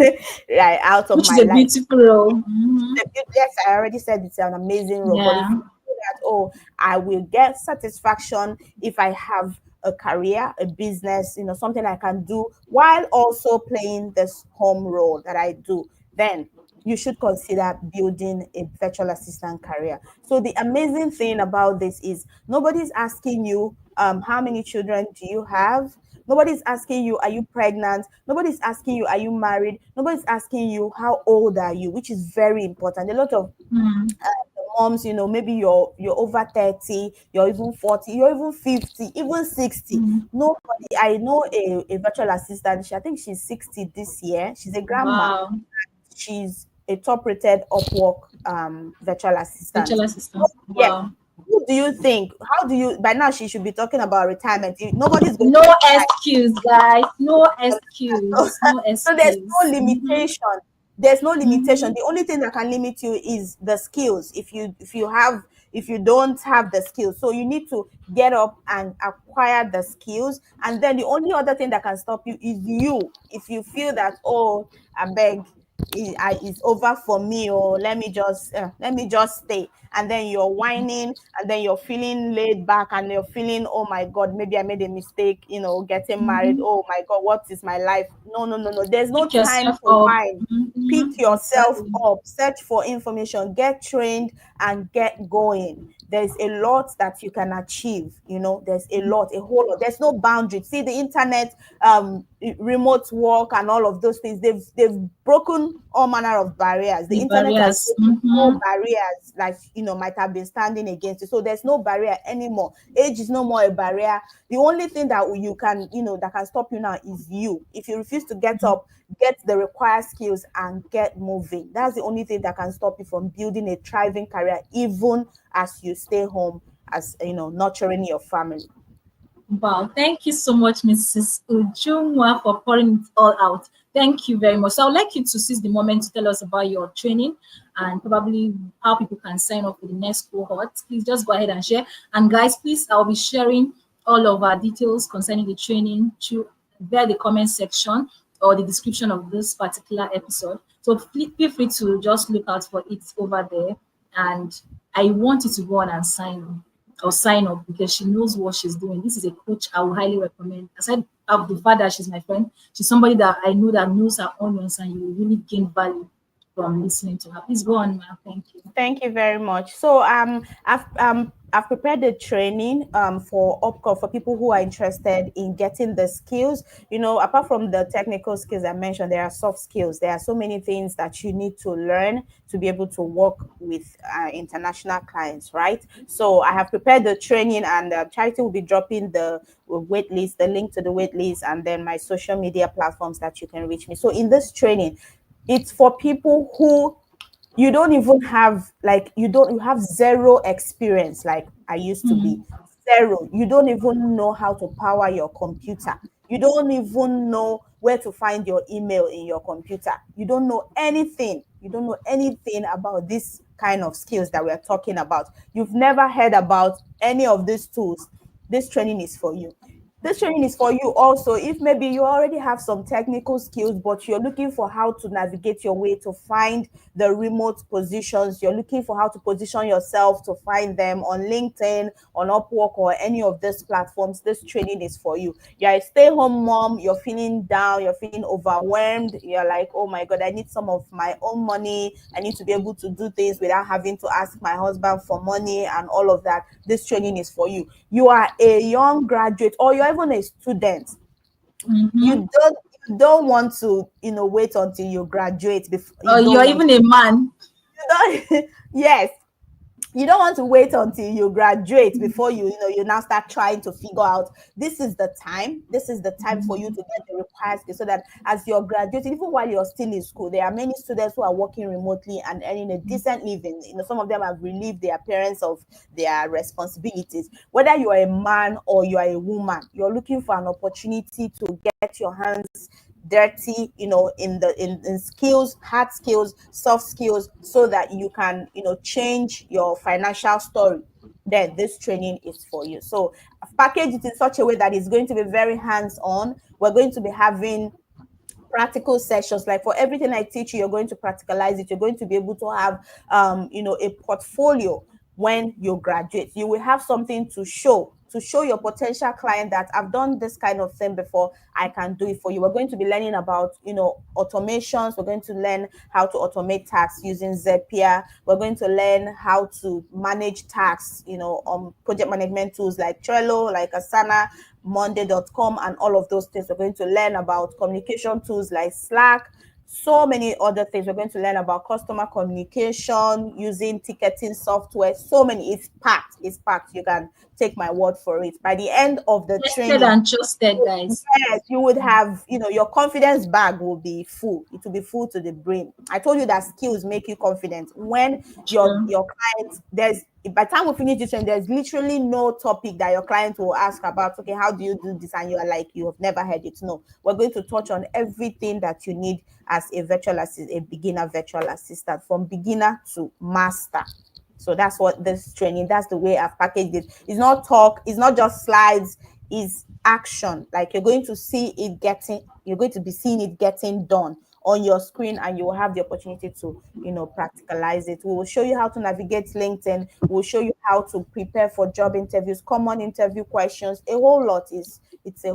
Right, out of Which is my a life. beautiful role. Mm-hmm. Yes, I already said it's an amazing role, but if Yeah. you feel that, oh, I will get satisfaction if I have a career, a business, something I can do while also playing this home role that I do, then you should consider building a virtual assistant career. So the amazing thing about this is nobody's asking you how many children do you have. Nobody's asking you, are you pregnant? Nobody's asking you, are you married? Nobody's asking you, how old are you? Which is very important. A lot of Mm. moms, maybe you're over 30, you're even 40, you're even 50, even 60. Mm. Nobody, I know a virtual assistant. I think she's 60 this year. She's a grandma. Wow. She's a top rated Upwork virtual assistant. Virtual assistant. Yes. Wow. Who do you think? How do you, by now she should be talking about retirement. Nobody's going No to excuse, guys. No so, excuse. No so there's no excuse. Mm-hmm. limitation. There's no Mm-hmm. limitation. The only thing that can limit you is the skills. If you don't have the skills, so you need to get up and acquire the skills. And then the only other thing that can stop you is you. If you feel that, oh, I beg, it's over for me, or let me just stay, and then you're whining, and then you're feeling laid back, and you're feeling, oh my god, maybe I made a mistake, getting married. Mm-hmm. Oh my god, what is my life? No, no, no, no, there's no Pick time yourself to up. whine. Pick Mm-hmm. yourself Exactly. up, search for information, get trained, and get going. There's a lot that you can achieve. There's a whole lot. There's no boundary. See, the internet, remote work, and all of those things, they've broken all manner of barriers. The The internet has barriers. broken all Mm-hmm. barriers, like, might have been standing against it. So there's no barrier anymore. Age is no more a barrier. The only thing that you can, that can stop you now is you. If you refuse to get up, get the required skills, and get moving, that's the only thing that can stop you from building a thriving career, even as you stay home, as nurturing your family. Wow, thank you so much, Mrs. Ujunwa, for pouring it all out. Thank you very much. So I'd like you to seize the moment to tell us about your training and probably how people can sign up for the next cohort. Please just go ahead and share. And guys, please, I'll be sharing all of our details concerning the training through via the comment section or the description of this particular episode. So feel free to just look out for it over there. And I want you to go on and sign up because she knows what she's doing. This is a coach I would highly recommend. Aside of the fact that she's my friend, she's somebody that I know that knows her onions and you will really gain value from listening to her. Please go on, ma'am. Thank you. Thank you very much. So I've prepared the training for upcoming, for people who are interested in getting the skills. Apart from the technical skills I mentioned, there are soft skills. There are so many things that you need to learn to be able to work with international clients, right? So I have prepared the training, and Charity will be dropping the wait list, the link to the wait list, and then my social media platforms that you can reach me. So in this training, it's for people who you don't even have, like, you have zero experience, like I used to be. Zero. You don't even know how to power your computer. You don't even know where to find your email in your computer. You don't know anything. You don't know anything about this kind of skills that we're talking about. You've never heard about any of these tools. This training is for you. This training is for you also if maybe you already have some technical skills, but you're looking for how to navigate your way to find the remote positions. You're looking for how to position yourself to find them on LinkedIn, on Upwork, or any of these platforms. This training is for you. You're a stay-home mom, you're feeling down, you're feeling overwhelmed. You're like, oh my God, I need some of my own money. I need to be able to do things without having to ask my husband for money and all of that. This training is for you. You are a young graduate, or you're even a student. Mm-hmm. You don't want to wait until you graduate before you Or don't you're want even a man. you don't yes, you don't want to wait until you graduate before you now start trying to figure out. This is the time for you to get the required skills, so that as you're graduating, even while you're still in school, there are many students who are working remotely and earning a decent living. Some of them have relieved their parents of their responsibilities. Whether you are a man or you are a woman, you're looking for an opportunity to get your hands dirty, in skills, hard skills, soft skills, so that you can change your financial story. Then this training is for you. So I've packaged it in such a way that it's going to be very hands-on. We're going to be having practical sessions. Like for everything I teach you, you're going to practicalize it. You're going to be able to have, a portfolio. When you graduate, you will have something to show your potential client that I've done this kind of thing before. I can do it for you. We're going to be learning about, automations. We're going to learn how to automate tasks using Zapier. We're going to learn how to manage tasks, on project management tools like Trello, like Asana, Monday.com, and all of those things. We're going to learn about communication tools like Slack, so many other things. We're going to learn about customer communication using ticketing software. So many. It's packed. It's packed. You can take my word for it. By the end of the Tested training, and trusted, guys. yes, you would have, your confidence bag will be full. It will be full to the brim. I told you that skills make you confident. When your True. clients, by the time we finish this one, there's literally no topic that your client will ask about. Okay, how do you do this? And you are like, you have never heard it. No, we're going to touch on everything that you need as a virtual assistant, a beginner virtual assistant, from beginner to master. So that's what this training, that's the way I've packaged it. It's not talk, it's not just slides, it's action. Like you're going to be seeing it getting done on your screen, and you will have the opportunity to, practicalize it. We will show you how to navigate LinkedIn. We'll show you how to prepare for job interviews, common interview questions. It's a whole lot. It's a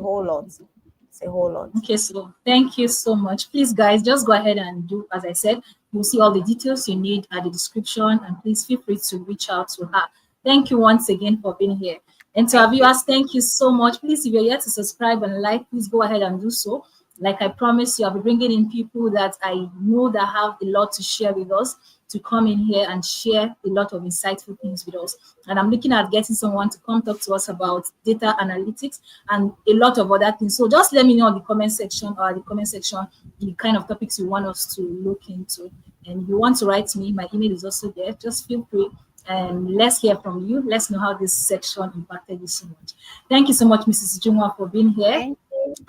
whole lot. Okay, so thank you so much. Please, guys, just go ahead and do as I said. You'll see all the details you need at the description, and please feel free to reach out to her. Thank you once again for being here. And to our viewers, thank you so much. Please, if you're yet to subscribe and like, please go ahead and do so. Like I promised you, I'll be bringing in people that I know that have a lot to share with us, to come in here and share a lot of insightful things with us. And I'm looking at getting someone to come talk to us about data analytics and a lot of other things. So just let me know in the comment section the kind of topics you want us to look into. And if you want to write to me, my email is also there. Just feel free, and let's hear from you. Let's know how this section impacted you so much. Thank you so much, Mrs. Ujunwa, for being here.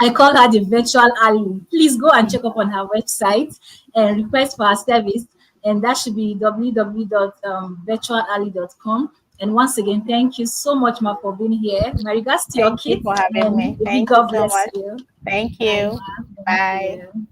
I call her the virtual ally. Please go and check up on her website and request for her service. And that should be www.virtualally.com. And once again, thank you so much, Ma, for being here. My regards to your kids. Thank you for having me. Thank God you so bless much. you. Thank you. Bye. Thank you.